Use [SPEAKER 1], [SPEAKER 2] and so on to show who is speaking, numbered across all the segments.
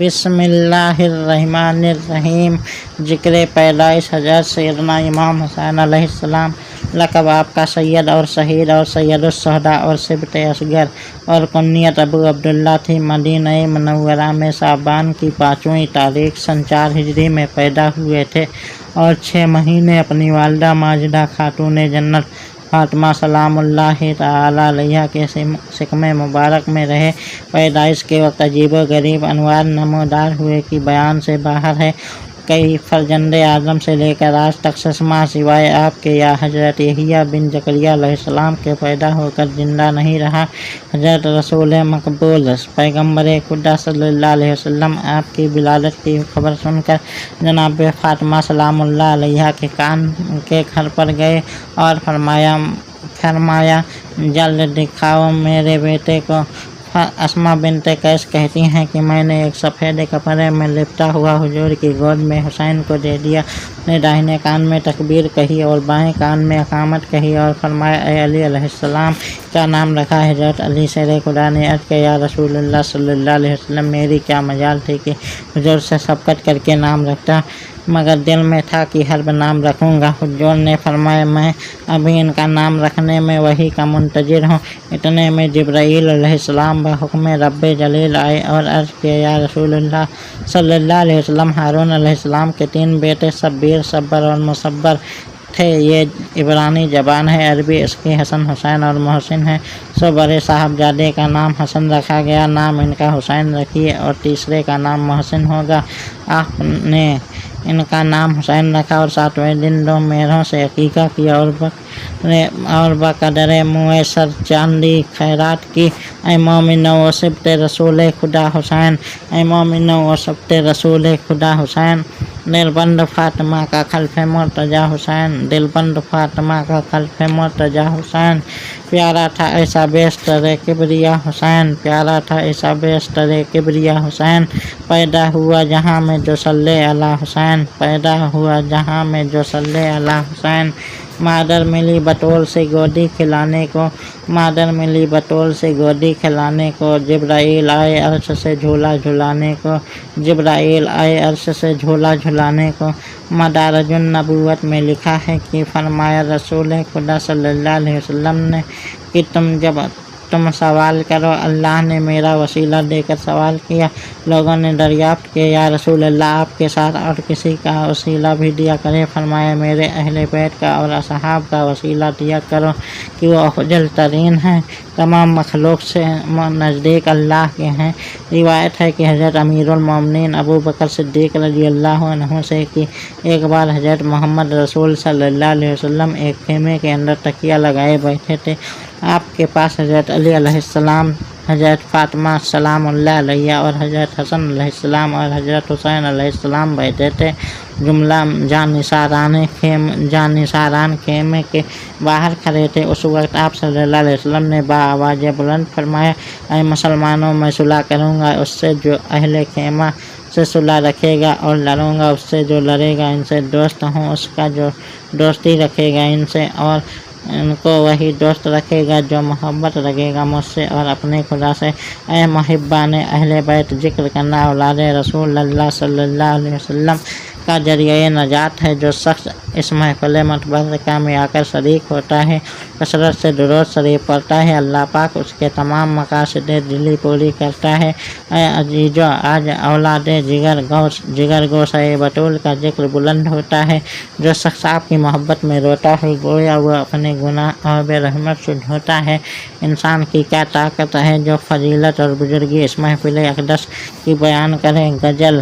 [SPEAKER 1] بسم اللہ الرحمن الرحیم۔ ذکر پیدائش حضرت سیدنا امام حسین علیہ السلام۔ لقب آپ کا سید اور شہید اور سید الشہداء اور سبط اصغر اور کنیت ابو عبداللہ تھی۔ مدینہ منورہ میں شعبان کی 5ویں تاریخ سن 4 ہجری میں پیدا ہوئے تھے اور 6 مہینے اپنی والدہ ماجدہ خاتون جنت فاطمہ سلام اللہ تعالیٰ علیہ کے شکم مبارک میں رہے۔ پیدائش کے وقت عجیب و غریب انوار نمودار ہوئے کہ بیان سے باہر ہے۔ کئی فرزند اعظم سے لے کر آج تک ششمہ سوائے آپ کے یا حضرت یحییٰ بن زکریا علیہ السلام کے پیدا ہو کر زندہ نہیں رہا۔ حضرت رسول مقبول پیغمبر خدا صلی اللہ علیہ وسلم آپ کی ولادت کی خبر سن کر جناب فاطمہ سلام اللہ علیہ کے گھر پر گئے اور فرمایا جلد دکھاؤ میرے بیٹے کو۔ اسما بنت قیس کہتی ہیں کہ میں نے ایک سفید کپڑے میں لپٹا ہوا حضور کی گود میں حسین کو دے دیا۔ نے داہنے کان میں تکبیر کہی اور بائیں کان میں اقامت کہی اور فرمایا اے علی علیہ السلام کیا نام رکھا؟ حضرت علی شیر خدا نے عرض کیا یا رسول اللہ صلی اللہ علیہ وسلم میری کیا مجال تھی کہ حضور سے سبقت کر کے نام رکھتا، مگر دل میں تھا کہ حرب نام رکھوں گا۔ حضور نے فرمایا میں ابھی ان کا نام رکھنے میں وحی کا منتظر ہوں۔ اتنے میں جبرائیل علیہ السلام بحکم رب جلیل آئے اور عرض کیا یا رسول اللہ صلی اللہ علیہ وسلم ہارون علیہ السلام کے 3 بیٹے صبیر، صبر اور مصبر تھے۔ یہ عبرانی زبان ہے، عربی اس کی حسن، حسین اور محسن ہے۔ سو بڑے صاحبزادے کا نام حسن رکھا گیا، نام ان کا حسین رکھیے، اور تیسرے کا نام محسن ہوگا۔ آپ نے ان کا نام حسین رکھا اور 7ویں دن 2 مہروں سے عقیقہ کیا اور بقدر میسر چاندی خیرات کی۔ اے مومنو و سبط رسول خدا حسین، اے مومنو و سبط رسول خدا حسین، دل بند فاطمہ کا خلف مرتضیٰ حسین، دل بند فاطمہ کا خلف مرتضیٰ حسین۔ پیارا تھا ایسا بیشتر کبریا حسین، پیارا تھا ایسا بیشتر کبریا حسین، پیدا ہوا جہاں میں جو صلی علی حسین، پیدا ہوا جہاں میں جو صلی علی حسین۔ مادر ملی بطول سے گودی کھلانے کو، مادر ملی بطول سے گودی کھلانے کو، جبرائیل آئے عرش سے جھولا جھلانے کو، جبرائیل آئے عرش سے جھولا جھلانے کو۔ مدارج النبوت میں لکھا ہے کہ فرمایا رسول خدا صلی اللہ علیہ وسلم نے کہ جب تم سوال کرو، اللہ نے میرا وسیلہ دے کر سوال کیا۔ لوگوں نے دریافت کیا یا رسول اللہ آپ کے ساتھ اور کسی کا وسیلہ بھی دیا کرے۔ فرمایا میرے اہل بیت کا اور اصحاب کا وسیلہ دیا کرو کہ وہ افضل ترین ہیں، تمام مخلوق سے نزدیک اللہ کے ہیں۔ روایت ہے کہ حضرت امیر المومنین ابو بکر صدیق رضی اللہ عنہ سے کہ ایک بار حضرت محمد رسول صلی اللہ علیہ وسلم ایک خیمے کے اندر تکیہ لگائے بیٹھے تھے۔ آپ کے پاس حضرت علی علیہ السلام، حضرت فاطمہ سلام اللہ علیہ اور حضرت حسن علیہ السلام اور حضرت حسین علیہ السلام بیٹھے تھے۔ جملہ جانثاران خیمے کے باہر کھڑے تھے۔ اس وقت آپ صلی اللہ علیہ وسلم نے بآواز بلند فرمایا اے مسلمانوں میں صلح کروں گا اس سے جو اہل خیمہ سے صلح رکھے گا، اور لڑوں گا اس سے جو لڑے گا، ان سے دوست ہوں اس کا جو دوستی رکھے گا ان سے، اور ان کو وہی دوست رکھے گا جو محبت رکھے گا مجھ سے اور اپنے خدا سے۔ اے محبان اہل بیت، ذکر کرنا اولاد رسول اللہ صلی اللہ علیہ وسلم کا ذریعہ نجات ہے۔ جو شخص اس محفل متبرکہ میں آ کر شریک ہوتا ہے، کثرت سے درود شریف پڑھتا ہے، اللہ پاک اس کے تمام مقاصد دلی پوری کرتا ہے۔ اے عزیزو، آج اولاد جگر گوشہ بطول کا ذکر بلند ہوتا ہے۔ جو شخص آپ کی محبت میں روتا ہے گویا وہ اپنے گناہ اور بے رحمت سے دھوتا ہے۔ انسان کی کیا طاقت ہے جو فضیلت اور بزرگی اس محفل اقدس کی بیان کرے۔ غزل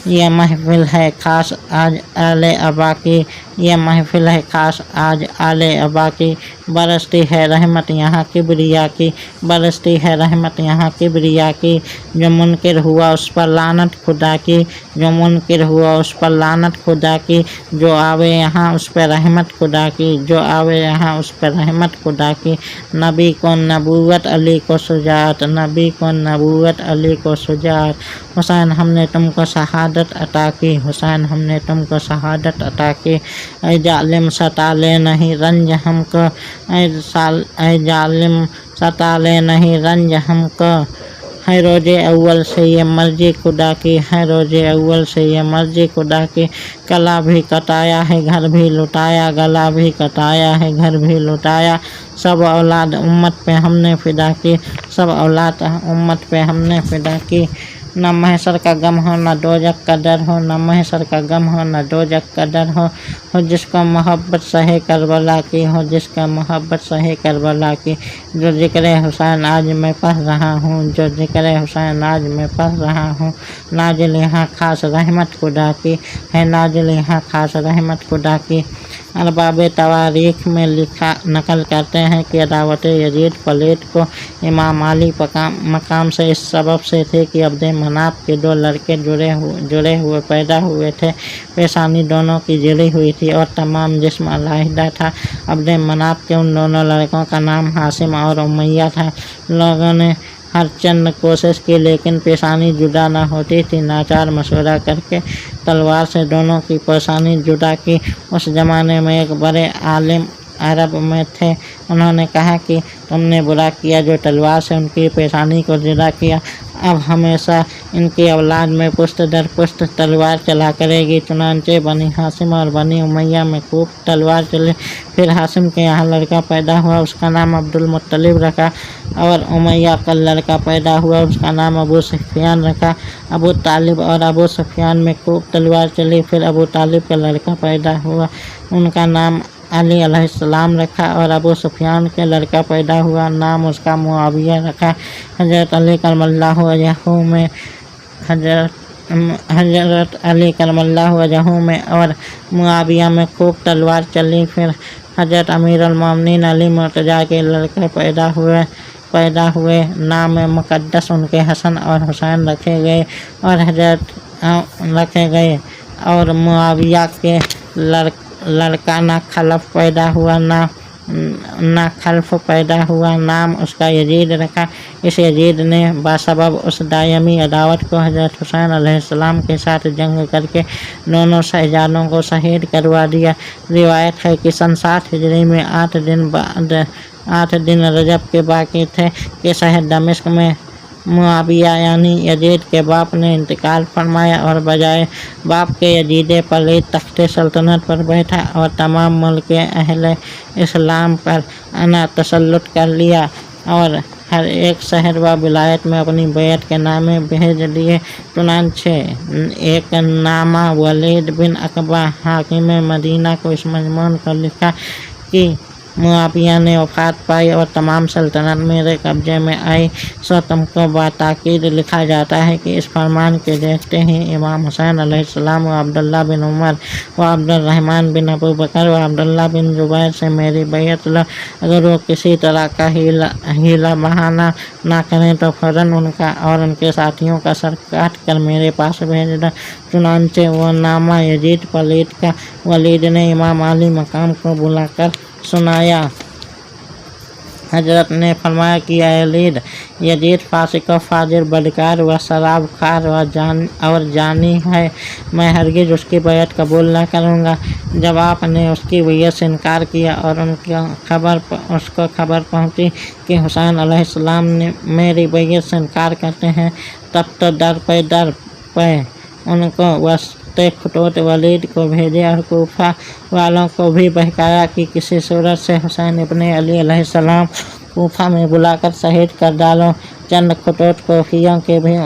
[SPEAKER 1] یہ محفل ہے خاص آج آل ابا کی، یہ محفل ہے خاص آج آل ابا کی، برستی ہے رحمت یہاں کبریا کی، برستی ہے رحمت یہاں کبریا کی۔ جو منکر ہوا اس پر لعنت خدا کی، جو منکر ہوا اس پر لعنت خدا کی، جو آوے یہاں اس پہ رحمت خدا کی، جو آوے یہاں اس پہ رحمت خدا کی۔ نبی کو نبوت، علی کو شجاعت، نبی کو نبوت، علی کو شجاعت۔ حسین ہم نے تم کو شہادت عطا کی، حسین ہم نے تم کو شہادت عطا کی۔ اے ظالم ستا لے نہیں رنج ہم کو، اے ظالم ستا لے نہیں رنج ہم کو، ہے روزے اول سے یہ مرضی خدا کی، ہے روزے اول سے یہ مرضی خدا کی، گلا بھی کٹایا ہے گھر بھی لٹایا، گلا بھی کٹایا ہے گھر بھی لٹایا، سب اولاد امت پہ ہم نے فدا کی، سب اولاد امت پہ ہم نے فدا کی۔ نہ محشر کا غم ہو نہ دوزخ کا ڈر ہو، نہ محشر کا غم ہو نہ دوزخ کا ڈر ہو جس کو محبت سہے کربلا کی، ہو جس کا محبت سہے کربلا کی۔ جو ذکر حسین آج میں پڑھ رہا ہوں، جو ذکر حسین آج میں پڑھ رہا ہوں، نازل یہاں خاص رحمت خدا کی ہے، نازل یہاں خاص رحمت خدا کی۔ ارباب تواریخ میں نقل کرتے ہیں کہ دعوت یزید پلیت کو امام علی مقام سے اس سبب سے تھے کہ عبد مناف کے 2 لڑکے جڑے ہوئے پیدا ہوئے تھے، پیشانی دونوں کی جڑی ہوئی تھی اور تمام جسم علیحدہ تھا۔ عبد مناف کے ان دونوں لڑکوں کا نام ہاشم اور امیہ تھا۔ لوگوں نے ہر چند کوشش کی لیکن پیشانی جدا نہ ہوتی تھی، ناچار مشورہ کر کے تلوار سے دونوں کی پیشانی جدا کی۔ اس زمانے میں ایک بڑے عالم عرب میں تھے، انہوں نے کہا کہ تم نے برا کیا جو تلوار سے ان کی پیشانی کو جدا کیا، اب ہمیشہ ان کی اولاد میں پشت در پشت تلوار چلا کرے گی۔ چنانچہ بنی ہاشم اور بنی امیہ میں خوب تلوار چلی۔ پھر ہاشم کے یہاں لڑکا پیدا ہوا، اس کا نام عبد المطلب رکھا، اور امیہ کا لڑکا پیدا ہوا، اس کا نام ابو سفیان رکھا۔ ابو طالب اور ابو سفیان میں خوب تلوار چلی۔ پھر ابو طالب کا لڑکا پیدا ہوا، ان کا نام علی علیہ السلام رکھا، اور ابو سفیان کے لڑکا پیدا ہوا، نام اس کا معاویہ رکھا۔ حضرت علی کرم اللہ وجہہ میں حضرت علی کرم اللہ وجہہ میں اور معاویہ میں خوب تلوار چلی۔ پھر حضرت امیر المومنین علی مرتضیٰ کے لڑکے پیدا ہوئے، نام مقدس ان کے حسن اور حسین رکھے گئے، اور معاویہ کے لڑکا نہ خلف پیدا ہوا نہ خلف پیدا ہوا، نام اس کا یزید رکھا۔ اس یزید نے بسبب اس دائمی عداوت کو حضرت حسین علیہ السلام کے ساتھ جنگ کر کے دونوں شہزادوں کو شہید کروا دیا۔ روایت ہے کہ سن 60 ہجری میں 8 دن رجب کے باقی تھے کہ شہر دمشق میں معاویہ یعنی یزید کے باپ نے انتقال فرمایا، اور بجائے باپ کے یزید پلیت تخت سلطنت پر بیٹھا اور تمام ملک اہل اسلام پر تسلط کر لیا، اور ہر ایک شہر و ولایت میں اپنی بیعت کے نامے بھیج دیے۔ چنانچہ ایک نامہ ولید بن عقبہ حاکم مدینہ کو اس مضمون پر لکھا کہ معاویہ نے وفات پائی اور تمام سلطنت میرے قبضے میں آئی، سو تم کو بتاکید لکھا جاتا ہے کہ اس فرمان کے دیکھتے ہی امام حسین علیہ السلام و عبداللہ بن عمر و عبد الرحمن بن ابو بکر و عبداللہ بن زبیر سے میری بیعت لو، اگر وہ کسی طرح کا ہیلا بہانہ نہ کریں تو فوراً ان کا اور ان کے ساتھیوں کا سر کاٹ کر میرے پاس بھیج دو۔ چنانچہ وہ نامہ یزید پلیت کا ولید نے امام علی مقام کو بلا کر سنایا۔ حضرت نے فرمایا کہ اے ولید، یزید فاسق و فاجر، بدکار و شراب خوار اور جانی ہے، میں ہرگز اس کی بیعت قبول نہ کروں گا۔ جب آپ نے اس کی بیعت سے انکار کیا اور اس کو خبر پہنچی کہ حسین علیہ السلام نے میری بیعت سے انکار کرتے ہیں، تب تو در پہ ان کو وسط خطوط ولید کو بھیجے اور کوفہ والوں کو بھی بہکایا کہ کسی صورت سے حسین ابن علی علیہ السلام کوفہ میں بلا کر شہید کر ڈالو۔ چند خطوط کوفیوں کے بھی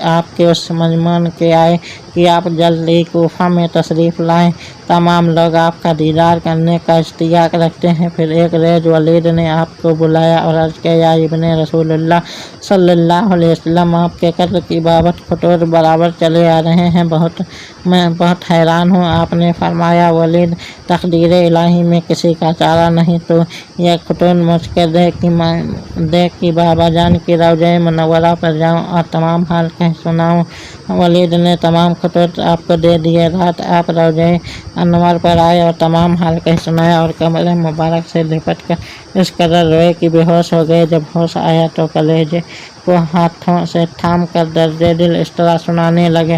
[SPEAKER 1] آپ کے اس مضمون کے آئے کہ آپ جلد ہی کوفہ میں تشریف لائیں، تمام لوگ آپ کا دیدار کرنے کا اشتیاق رکھتے ہیں۔ پھر ایک روز ولید نے آپ کو بلایا اور عرض کیا، یا ابن رسول اللہ صلی اللہ علیہ وسلم، آپ کے قتل کی بابت خطوط برابر چلے آ رہے ہیں، میں بہت حیران ہوں۔ آپ نے فرمایا، ولید، تقدیر الہی میں کسی کا چارہ نہیں، تو یہ خطوط مجھ کے دے کہ بابا جان کی روضہ منورہ پر جاؤں اور تمام حال کہہ سناؤں۔ ولید نے تمام خطوط آپ کو دے دیے۔ رات آپ روضہ انور پر آئے اور تمام حال کہہ سنایا، اور کمر مبارک سے لپٹ کر اس قدر روئے کہ بے ہوش ہو گئے۔ جب ہوش آیا تو کلیجے کو ہاتھوں سے تھام کر درد دل اس طرح سنانے لگے،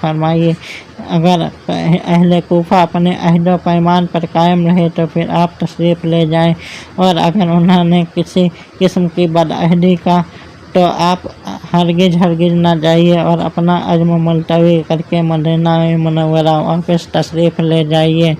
[SPEAKER 1] فرمائیے۔ اگر اہل کوفہ اپنے عہد و پیمان پر قائم رہے تو پھر آپ تشریف لے جائیں، اور اگر انہوں نے کسی قسم کی بدعہدی کا تو آپ ہرگز نہ جائیے اور اپنا عزم ملتوی کر کے مدینہ منورہ واپس تشریف لے جائیے۔